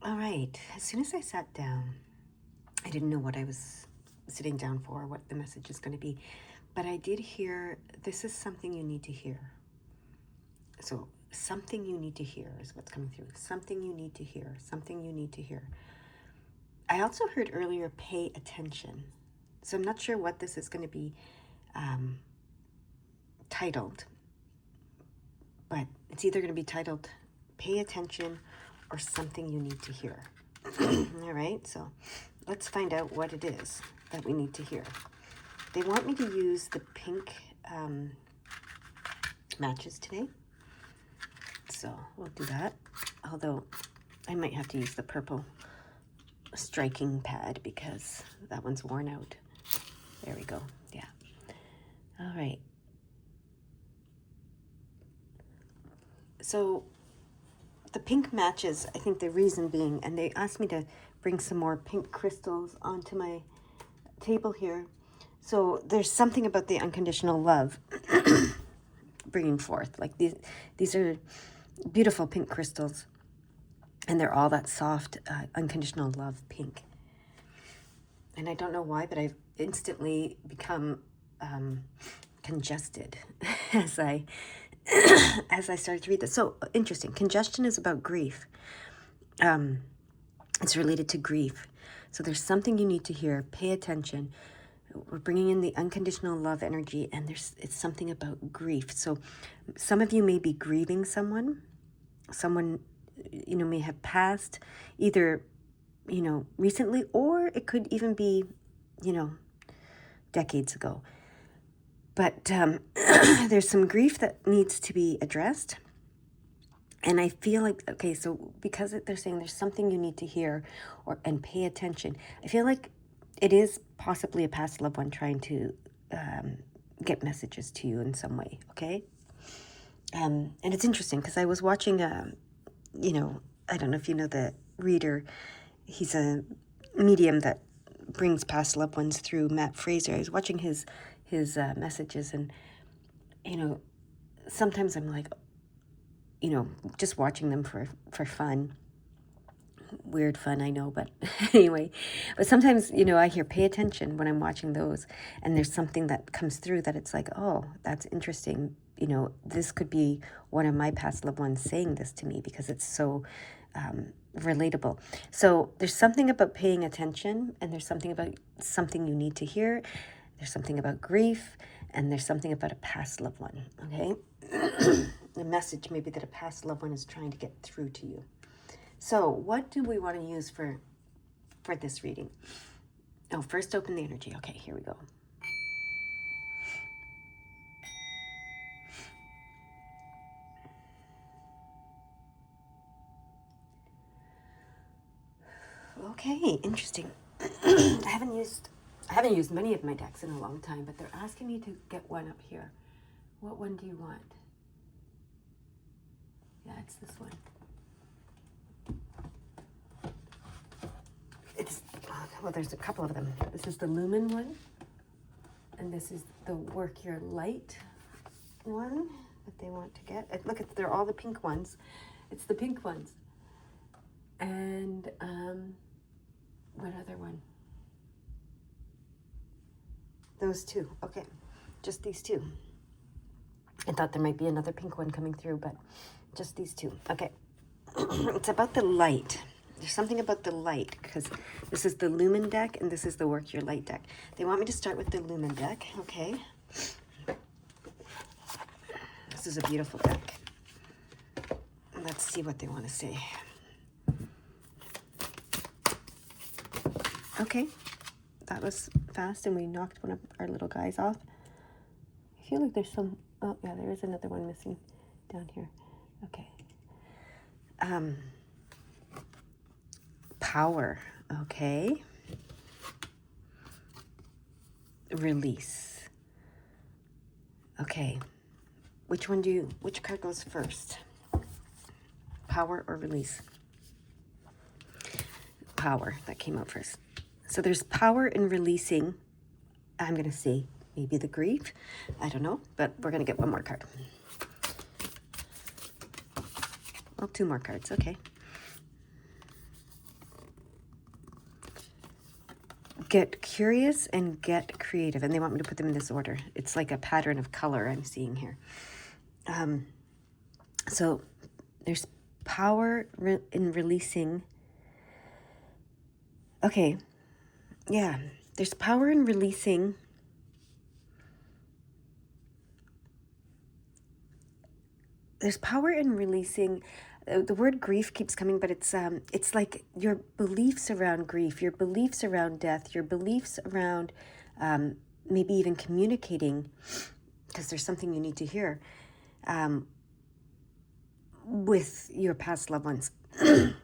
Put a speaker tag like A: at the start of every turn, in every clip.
A: All right. As soon as I sat down, I didn't know what I was sitting down for, what the message is going to be, but I did hear this is something you need to hear. So, something you need to hear is what's coming through. Something you need to hear. Something you need to hear. I also heard earlier, pay attention. So, I'm not sure what this is going to be titled, but it's either going to be titled pay attention or something you need to hear. All right, so let's find out what it is that we need to hear. They want me to use the pink matches today, so we'll do that. Although I might have to use the purple striking pad because that one's worn out. There we go. Yeah. All right. So the pink matches, I think the reason being, and they asked me to bring some more pink crystals onto my table here. So there's something about the unconditional love bringing forth. Like these are beautiful pink crystals, and they're all that soft, unconditional love pink. And I don't know why, but I've instantly become congested as I as I started to read this. So interesting. Congestion is about grief. It's related to grief. So there's something you need to hear. Pay attention. We're bringing in the unconditional love energy, and it's something about grief. So some of you may be grieving someone may have passed either recently, or it could even be decades ago. But there's some grief that needs to be addressed. And I feel like, okay, so because they're saying there's something you need to hear and pay attention, I feel like it is possibly a past loved one trying to get messages to you in some way, okay? And it's interesting because I was watching, I don't know if you know the reader. He's a medium that brings past loved ones through, Matt Fraser. I was watching his messages, and sometimes I'm like, just watching them for fun. Weird fun, I know, but anyway. But sometimes, I hear pay attention when I'm watching those, and there's something that comes through that it's like, oh, that's interesting. This could be one of my past loved ones saying this to me because it's so relatable. So there's something about paying attention, and there's something about something you need to hear. There's something about grief, and there's something about a past loved one, okay? The message maybe that a past loved one is trying to get through to you. So what do we want to use for this reading? Oh, first open the energy. Okay, here we go. Okay, interesting. I haven't used many of my decks in a long time, but they're asking me to get one up here. What one do you want? Yeah, it's this one. Well, there's a couple of them. This is the Lumen one, and this is the Work Your Light one that they want to get. Look, they're all the pink ones. It's the pink ones. And what other one? Those two. Okay, just these two. I thought there might be another pink one coming through, but just these two. Okay. It's about the light. There's something about the light, because this is the Lumen deck and this is the Work Your Light deck. They want me to start with the Lumen deck, okay? This is a beautiful deck. Let's see what they want to say. Okay, that was fast, and we knocked one of our little guys off. I feel like there's some, oh yeah, there is another one missing down here. Okay. Power, okay. Release. Okay. Which card goes first? Power or release? Power, that came out first. So there's power in releasing, I'm going to say maybe the grief. I don't know, but we're going to get one more card. Well, two more cards, okay. get curious and get creative. And they want me to put them in this order. It's like a pattern of color I'm seeing here. So there's power in releasing. Okay, yeah, there's power in releasing. There's power in releasing. The word grief keeps coming, but it's like your beliefs around grief, your beliefs around death, your beliefs around maybe even communicating, because there's something you need to hear with your past loved ones.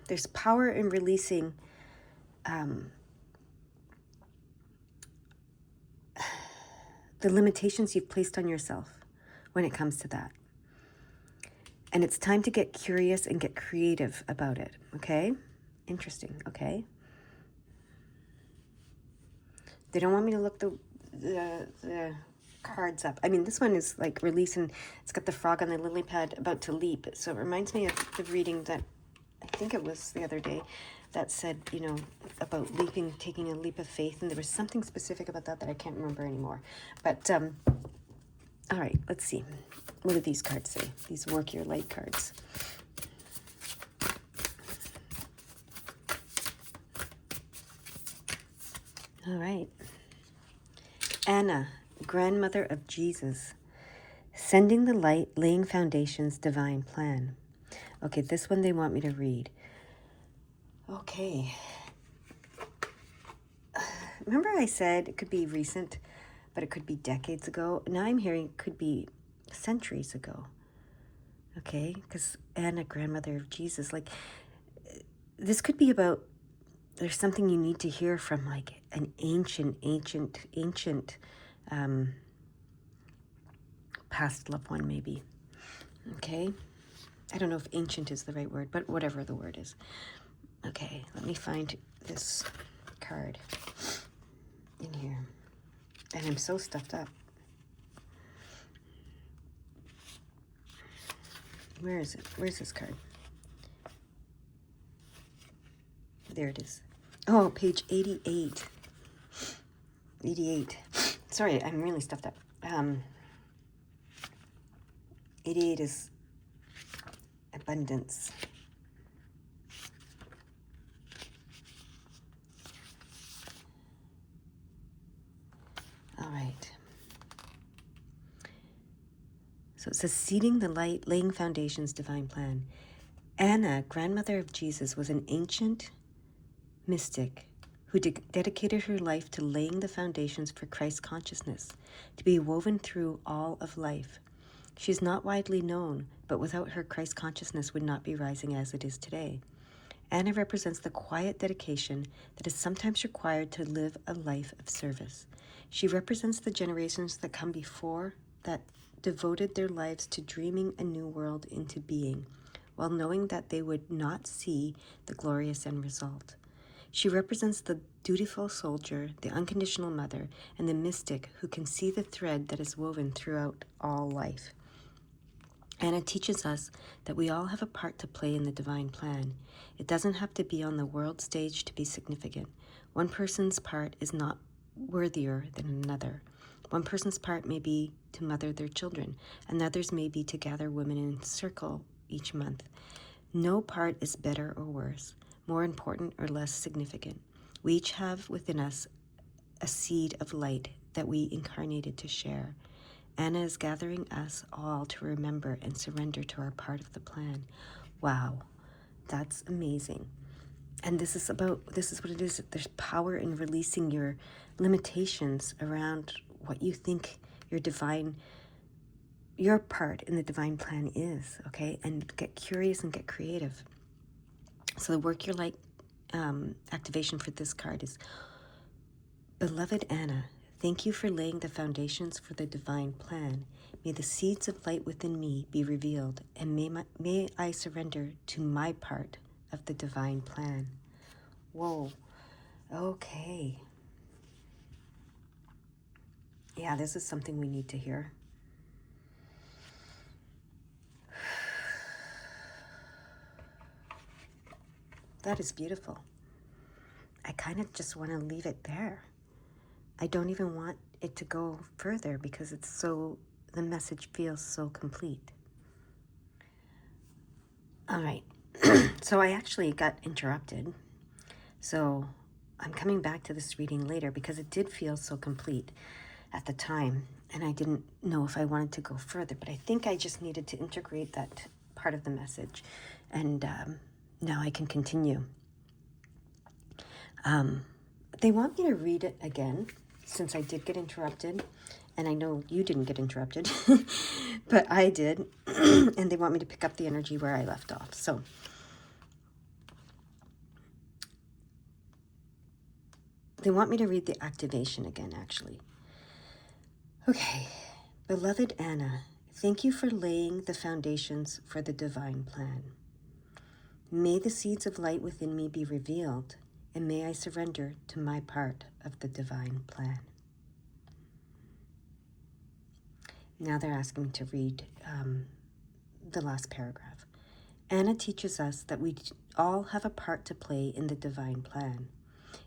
A: There's power in releasing the limitations you've placed on yourself when it comes to that. And it's time to get curious and get creative about it, okay? Interesting, okay? They don't want me to look the cards up. I mean, this one is like releasing, it's got the frog on the lily pad about to leap. So it reminds me of the reading that, I think it was the other day, that said, you know, about leaping, taking a leap of faith. And there was something specific about that I can't remember anymore. But, all right, let's see. What do these cards say? These work your light cards. All right. Anna, grandmother of Jesus. Sending the light, laying foundations, divine plan. Okay, this one they want me to read. Okay. Remember I said it could be recent, but it could be decades ago. Now I'm hearing it could be centuries ago. Okay, because Anna, grandmother of Jesus, like this could be about, there's something you need to hear from like an ancient past loved one maybe. Okay, I don't know if ancient is the right word, but whatever the word is. Okay, let me find this card in here. And I'm so stuffed up. Where is it? Where's this card? There it is. Oh, page 88. 88. Sorry, I'm really stuffed up. 88 is abundance. All right. So it says, seeding the light, laying foundations, divine plan. Anna, grandmother of Jesus, was an ancient mystic who dedicated her life to laying the foundations for Christ consciousness, to be woven through all of life. She is not widely known, but without her, Christ consciousness would not be rising as it is today. Anna represents the quiet dedication that is sometimes required to live a life of service. She represents the generations that come before that devoted their lives to dreaming a new world into being, while knowing that they would not see the glorious end result. She represents the dutiful soldier, the unconditional mother, and the mystic who can see the thread that is woven throughout all life. Anna teaches us that we all have a part to play in the divine plan. It doesn't have to be on the world stage to be significant. One person's part is not worthier than another. One person's part may be to mother their children, another's may be to gather women in a circle each month. No part is better or worse, more important or less significant. We each have within us a seed of light that we incarnated to share. Anna is gathering us all to remember and surrender to our part of the plan. Wow, that's amazing. And this is what it is. There's power in releasing your limitations around what you think your part in the divine plan is, okay? And get curious and get creative. So the work your light activation for this card is, beloved Anna, thank you for laying the foundations for the divine plan. May the seeds of light within me be revealed, and may I surrender to my part of the divine plan. Whoa. Okay. Yeah, this is something we need to hear. That is beautiful. I kind of just want to leave it there. I don't even want it to go further because the message feels so complete. All right. So I actually got interrupted. So I'm coming back to this reading later because it did feel so complete at the time. And I didn't know if I wanted to go further, but I think I just needed to integrate that part of the message. And now I can continue. They want me to read it again since I did get interrupted. And I know you didn't get interrupted, but I did. And they want me to pick up the energy where I left off. So they want me to read the activation again, actually. Okay. Beloved Anna, thank you for laying the foundations for the divine plan. May the seeds of light within me be revealed, and may I surrender to my part of the divine plan. Now they're asking me to read the last paragraph. Anna teaches us that we all have a part to play in the divine plan.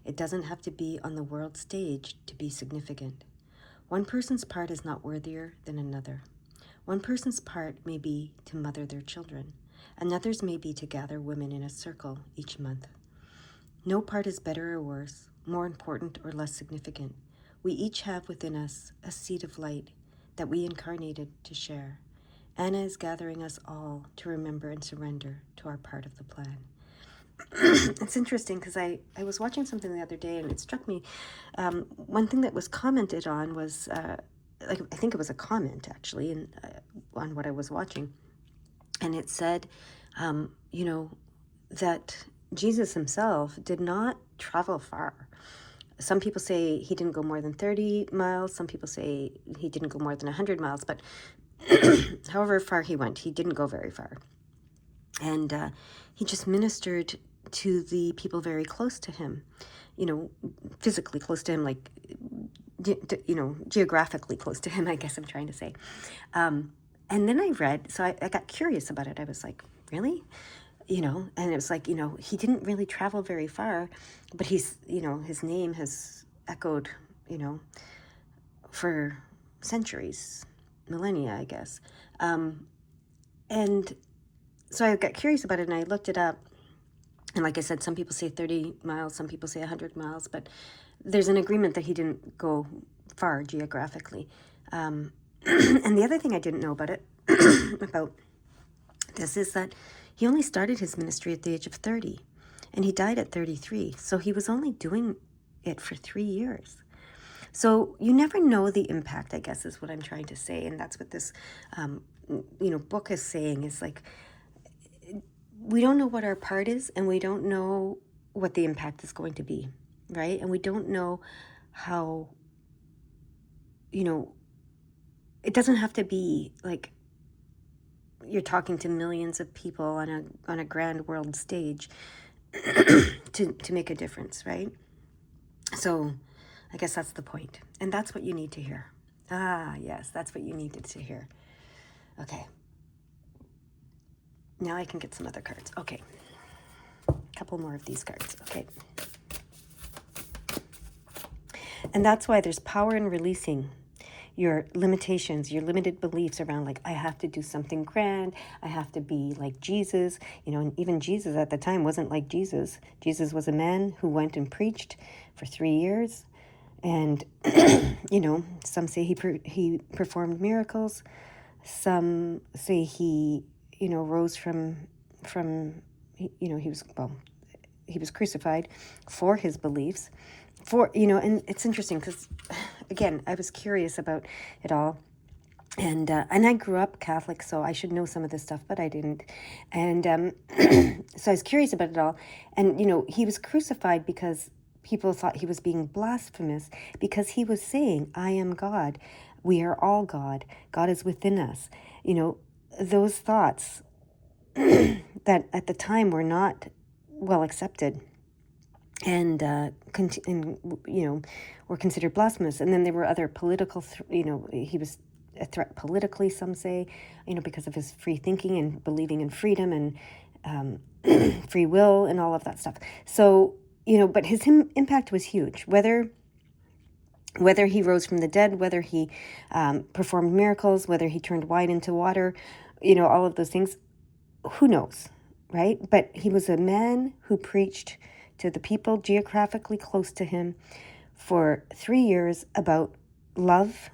A: It doesn't have to be on the world stage to be significant. One person's part is not worthier than another. One person's part may be to mother their children. Another's may be to gather women in a circle each month. No part is better or worse, more important or less significant. We each have within us a seed of light that we incarnated to share. Anna is gathering us all to remember and surrender to our part of the plan. It's interesting because I was watching something the other day and it struck me. One thing that was commented on was, I think it was a comment actually on what I was watching. And it said, that Jesus himself did not travel far. Some people say he didn't go more than 30 miles. Some people say he didn't go more than 100 miles. But however far he went, he didn't go very far. And he just ministered to the people very close to him, physically close to him, like, geographically close to him, I guess I'm trying to say. And then I read, so I got curious about it. I was like, really? And it was like, he didn't really travel very far, but he's, his name has echoed, for centuries, millennia, I guess. And so I got curious about it and I looked it up. And like I said, some people say 30 miles, some people say 100 miles, but there's an agreement that he didn't go far geographically. And the other thing I didn't know about it, about this, is that he only started his ministry at the age of 30 and he died at 33. So he was only doing it for 3 years. So you never know the impact, I guess, is what I'm trying to say. And that's what this, book is saying, is like, we don't know what our part is and we don't know what the impact is going to be, right? And we don't know how, it doesn't have to be like you're talking to millions of people on a grand world stage to make a difference, right? So I guess that's the point. And that's what you need to hear. Ah, yes, that's what you needed to hear. Okay. Now I can get some other cards. Okay. A couple more of these cards. Okay. And that's why there's power in releasing your limitations, your limited beliefs around, like, I have to do something grand. I have to be like Jesus. And even Jesus at the time wasn't like Jesus. Jesus was a man who went and preached for 3 years. And, some say he performed miracles. Some say he, rose from, he was crucified for his beliefs. And it's interesting because, again, I was curious about it all. And I grew up Catholic, so I should know some of this stuff, but I didn't. And so I was curious about it all. And, he was crucified because people thought he was being blasphemous because he was saying, I am God. We are all God. God is within us. Those thoughts that at the time were not well accepted and were considered blasphemous. And then there were other political, he was a threat politically, some say, because of his free thinking and believing in freedom and free will and all of that stuff. So but his impact was huge. Whether he rose from the dead, whether he performed miracles, whether he turned wine into water, all of those things, who knows, right? But he was a man who preached to the people geographically close to him for 3 years about love,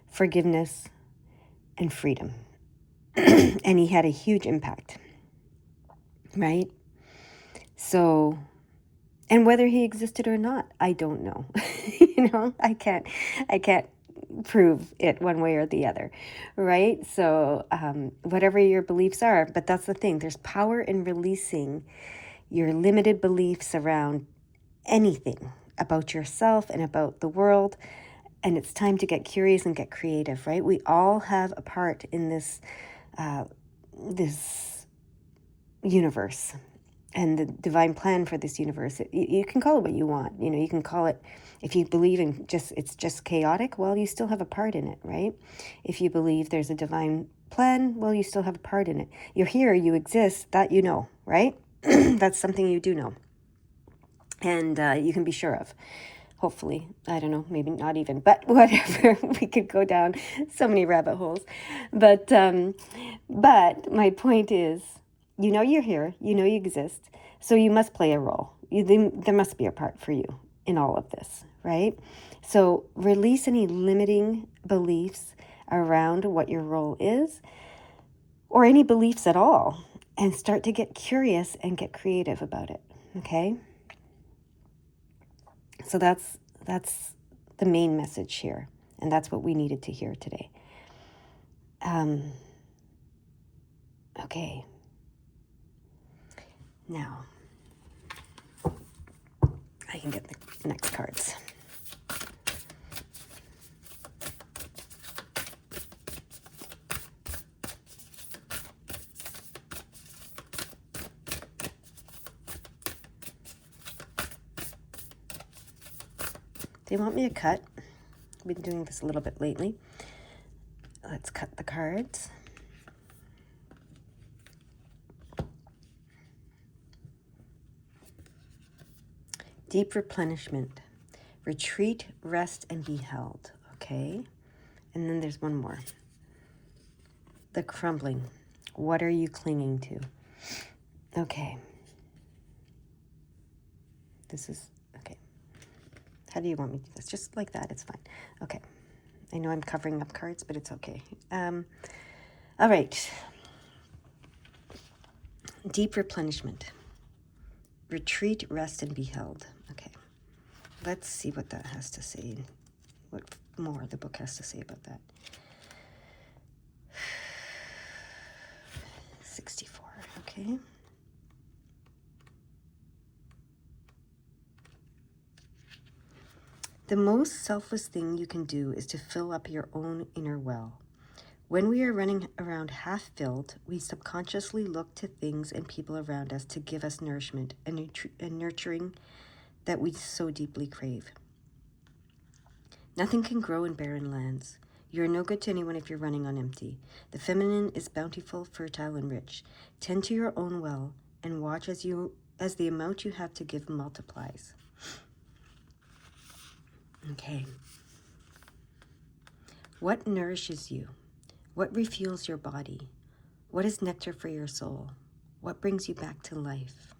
A: forgiveness, and freedom. And he had a huge impact, right? So, and whether he existed or not, I don't know. I can't prove it one way or the other, right? So whatever your beliefs are, but that's the thing. There's power in releasing your limited beliefs around anything about yourself and about the world. And it's time to get curious and get creative, right? We all have a part in this universe and the divine plan for this universe. You can call it what you want. You can call it, if you believe in it's just chaotic, well, you still have a part in it, right? If you believe there's a divine plan, well, you still have a part in it. You're here, you exist, that right? That's something you do know. And you can be sure of. Hopefully, I don't know, maybe not even, but whatever. We could go down so many rabbit holes. But my point is, you're here, you exist, so you must play a role. There must be a part for you in all of this, right? So release any limiting beliefs around what your role is, or any beliefs at all, and start to get curious and get creative about it, okay? So that's the main message here, and that's what we needed to hear today. Okay. Now, I can get the next cards. They want me to cut. I've been doing this a little bit lately. Let's cut the cards. Deep replenishment. Retreat, rest, and be held. Okay. And then there's one more. The crumbling. What are you clinging to? Okay. This is, okay. How do you want me to do this? Just like that, it's fine. Okay. I know I'm covering up cards, but it's okay. All right. Deep replenishment. Retreat, rest, and be held. Okay. Let's see what that has to say. What more the book has to say about that. 64. Okay. The most selfless thing you can do is to fill up your own inner well. When we are running around half filled, we subconsciously look to things and people around us to give us nourishment and nurturing that we so deeply crave. Nothing can grow in barren lands. You are no good to anyone if you're running on empty. The feminine is bountiful, fertile, and rich. Tend to your own well and watch as the amount you have to give multiplies. Okay. What nourishes you? What refuels your body? What is nectar for your soul? What brings you back to life?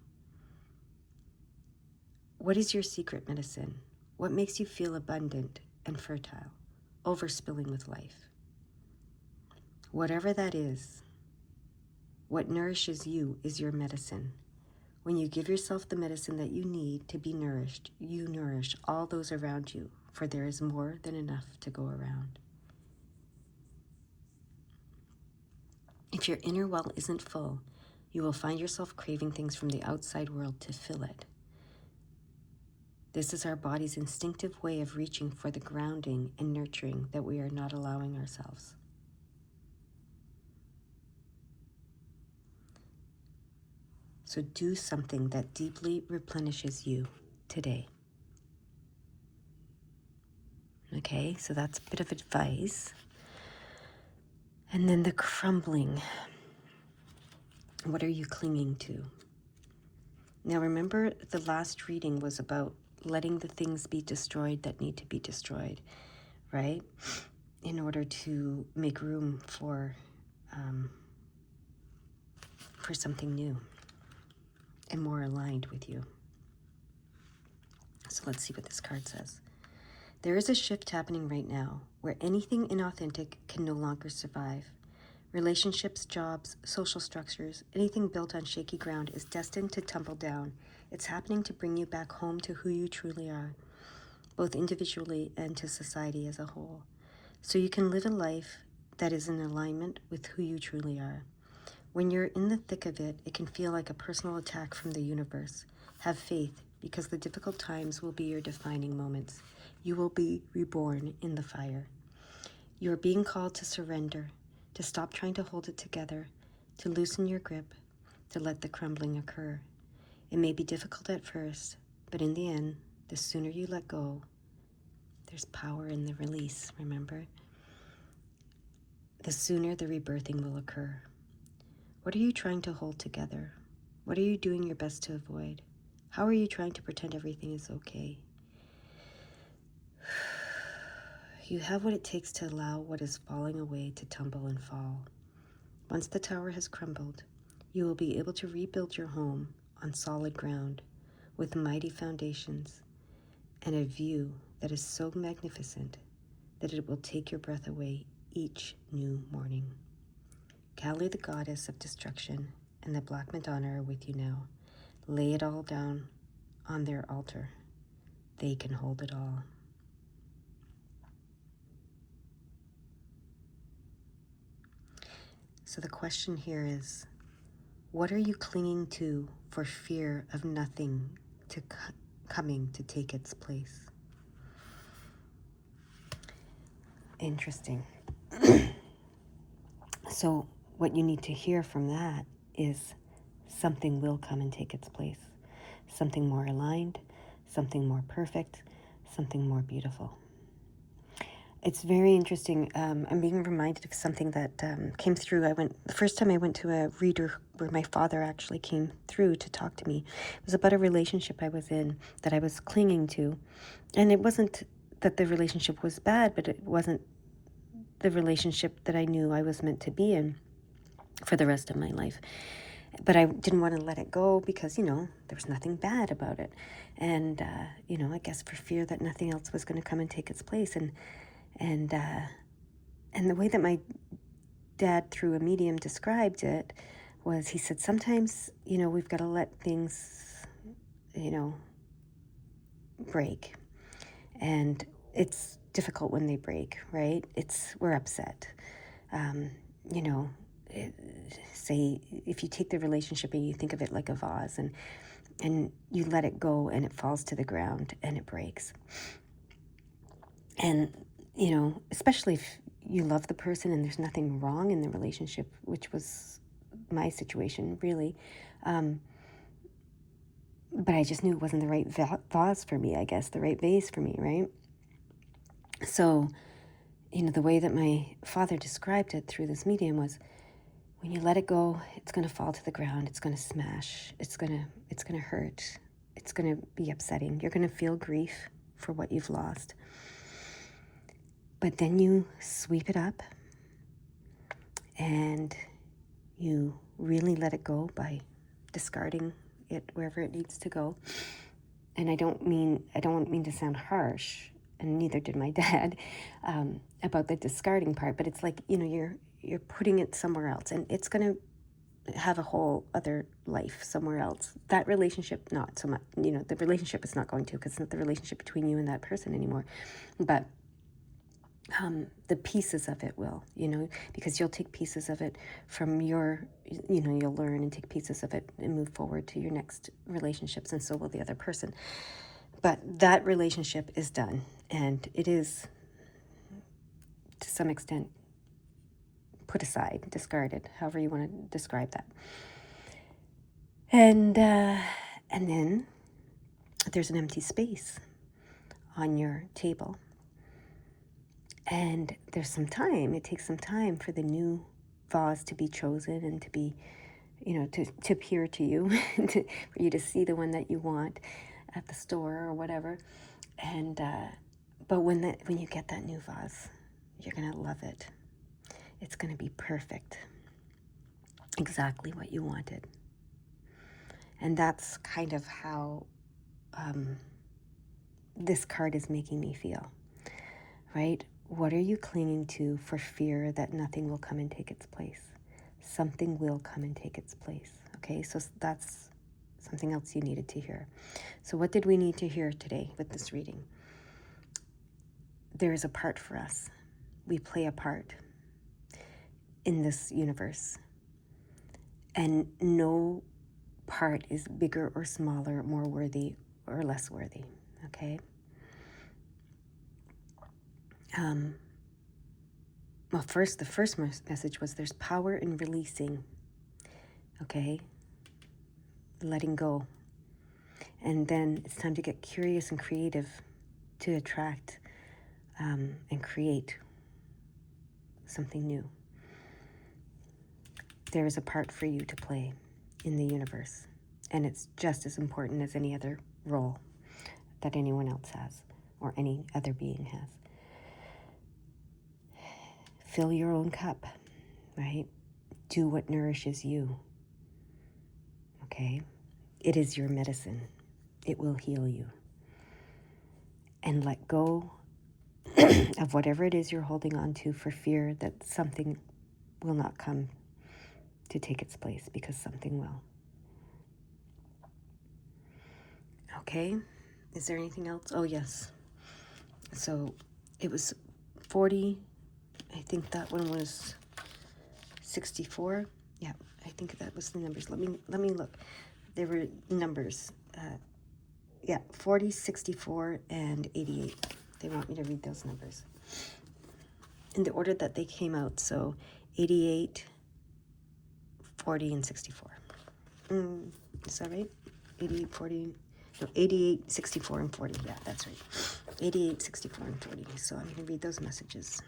A: What is your secret medicine? What makes you feel abundant and fertile, overspilling with life? Whatever that is, what nourishes you is your medicine. When you give yourself the medicine that you need to be nourished, you nourish all those around you, for there is more than enough to go around. If your inner well isn't full, you will find yourself craving things from the outside world to fill it. This is our body's instinctive way of reaching for the grounding and nurturing that we are not allowing ourselves. So do something that deeply replenishes you today. Okay, so that's a bit of advice. And then the crumbling. What are you clinging to? Now remember, the last reading was about letting the things be destroyed that need to be destroyed, right? In order to make room for something new and more aligned with you. So let's see what this card says. There is a shift happening right now where anything inauthentic can no longer survive. Relationships, jobs, social structures, anything built on shaky ground is destined to tumble down. It's happening to bring you back home to who you truly are, both individually and to society as a whole, so you can live a life that is in alignment with who you truly are. When you're in the thick of it, it can feel like a personal attack from the universe. Have faith, because the difficult times will be your defining moments. You will be reborn in the fire. You are being called to surrender, to stop trying to hold it together, to loosen your grip, to let the crumbling occur. It may be difficult at first, but in the end, the sooner you let go, there's power in the release, remember? The sooner the rebirthing will occur. What are you trying to hold together? What are you doing your best to avoid? How are you trying to pretend everything is okay? You have what it takes to allow what is falling away to tumble and fall. Once the tower has crumbled, you will be able to rebuild your home on solid ground with mighty foundations and a view that is so magnificent that it will take your breath away each new morning. Kali, the goddess of destruction, and the Black Madonna are with you now. Lay it all down on their altar. They can hold it all. So the question here is, what are you clinging to for fear of nothing coming to take its place? Interesting. So what you need to hear from that is something will come and take its place. Something more aligned, something more perfect, something more beautiful. It's very interesting. I'm being reminded of something that came through. The first time I went to a reader where my father actually came through to talk to me. It was about a relationship I was in that I was clinging to. And it wasn't that the relationship was bad, but it wasn't the relationship that I knew I was meant to be in for the rest of my life. But I didn't want to let it go because, there was nothing bad about it. And, I guess for fear that nothing else was going to come and take its place. And the way that my dad, through a medium, described it was, he said, sometimes, we've got to let things, break. And it's difficult when they break, right? We're upset. Say if you take the relationship and you think of it like a vase and you let it go and it falls to the ground and it breaks. And, especially if you love the person and there's nothing wrong in the relationship, which was my situation, really. But I just knew it wasn't the right vase for me, I guess, the right vase for me, right? So, the way that my father described it through this medium was, when you let it go, it's going to fall to the ground. It's going to smash. It's going to hurt. It's going to be upsetting. You're going to feel grief for what you've lost. But then you sweep it up and you really let it go by discarding it wherever it needs to go. And I don't mean to sound harsh, and neither did my dad, about the discarding part, but it's like, you're putting it somewhere else, and it's going to have a whole other life somewhere else. That relationship, not so much, the relationship is not going to, because it's not the relationship between you and that person anymore. But the pieces of it will, because you'll take pieces of it from your, you'll learn and take pieces of it and move forward to your next relationships, and so will the other person. But that relationship is done, and it is, to some extent, put aside, discarded, however you want to describe that. And then there's an empty space on your table. And there's some time, it takes some time for the new vase to be chosen and to be, to appear to you, for you to see the one that you want at the store or whatever. And but when you get that new vase, you're gonna love it. It's gonna be perfect, exactly what you wanted. And that's kind of how this card is making me feel, right? What are you clinging to for fear that nothing will come and take its place? Something will come and take its place. Okay, so that's something else you needed to hear. So what did we need to hear today with this reading? There is a part for us. We play a part in this universe. And no part is bigger or smaller, more worthy or less worthy. Okay? Well, the first message was there's power in releasing. Okay? Letting go. And then it's time to get curious and creative to attract and create something new. There is a part for you to play in the universe, and it's just as important as any other role that anyone else has or any other being has. Fill your own cup, right? Do what nourishes you, okay? It is your medicine. It will heal you. And let go of whatever it is you're holding on to for fear that something will not come to take its place, because something will. Okay, is there anything else? Oh, yes. So it was 40. I think that one was 64. Yeah, I think that was the numbers. Let me look. There were numbers. 40, 64, and 88. They want me to read those numbers in the order that they came out. So 88, 40, and 64. Is that right? 88, 40, no, 88, 64, and 40. Yeah, that's right. 88, 64, and 40. So I'm going to read those messages.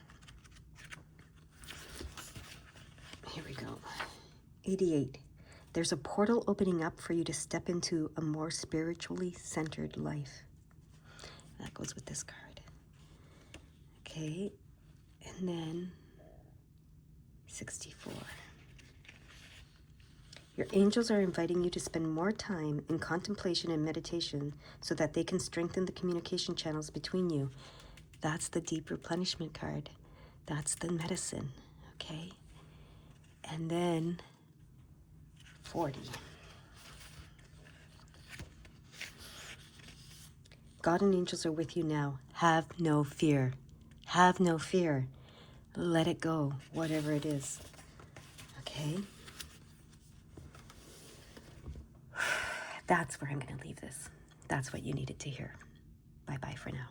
A: Here we go. 88. There's a portal opening up for you to step into a more spiritually centered life. That goes with this card. Okay. And then 64. Your angels are inviting you to spend more time in contemplation and meditation so that they can strengthen the communication channels between you. That's the deep replenishment card. That's the medicine, okay? And then 40. God and angels are with you now. Have no fear. Have no fear. Let it go, whatever it is, okay? That's where I'm going to leave this. That's what you needed to hear. Bye-bye for now.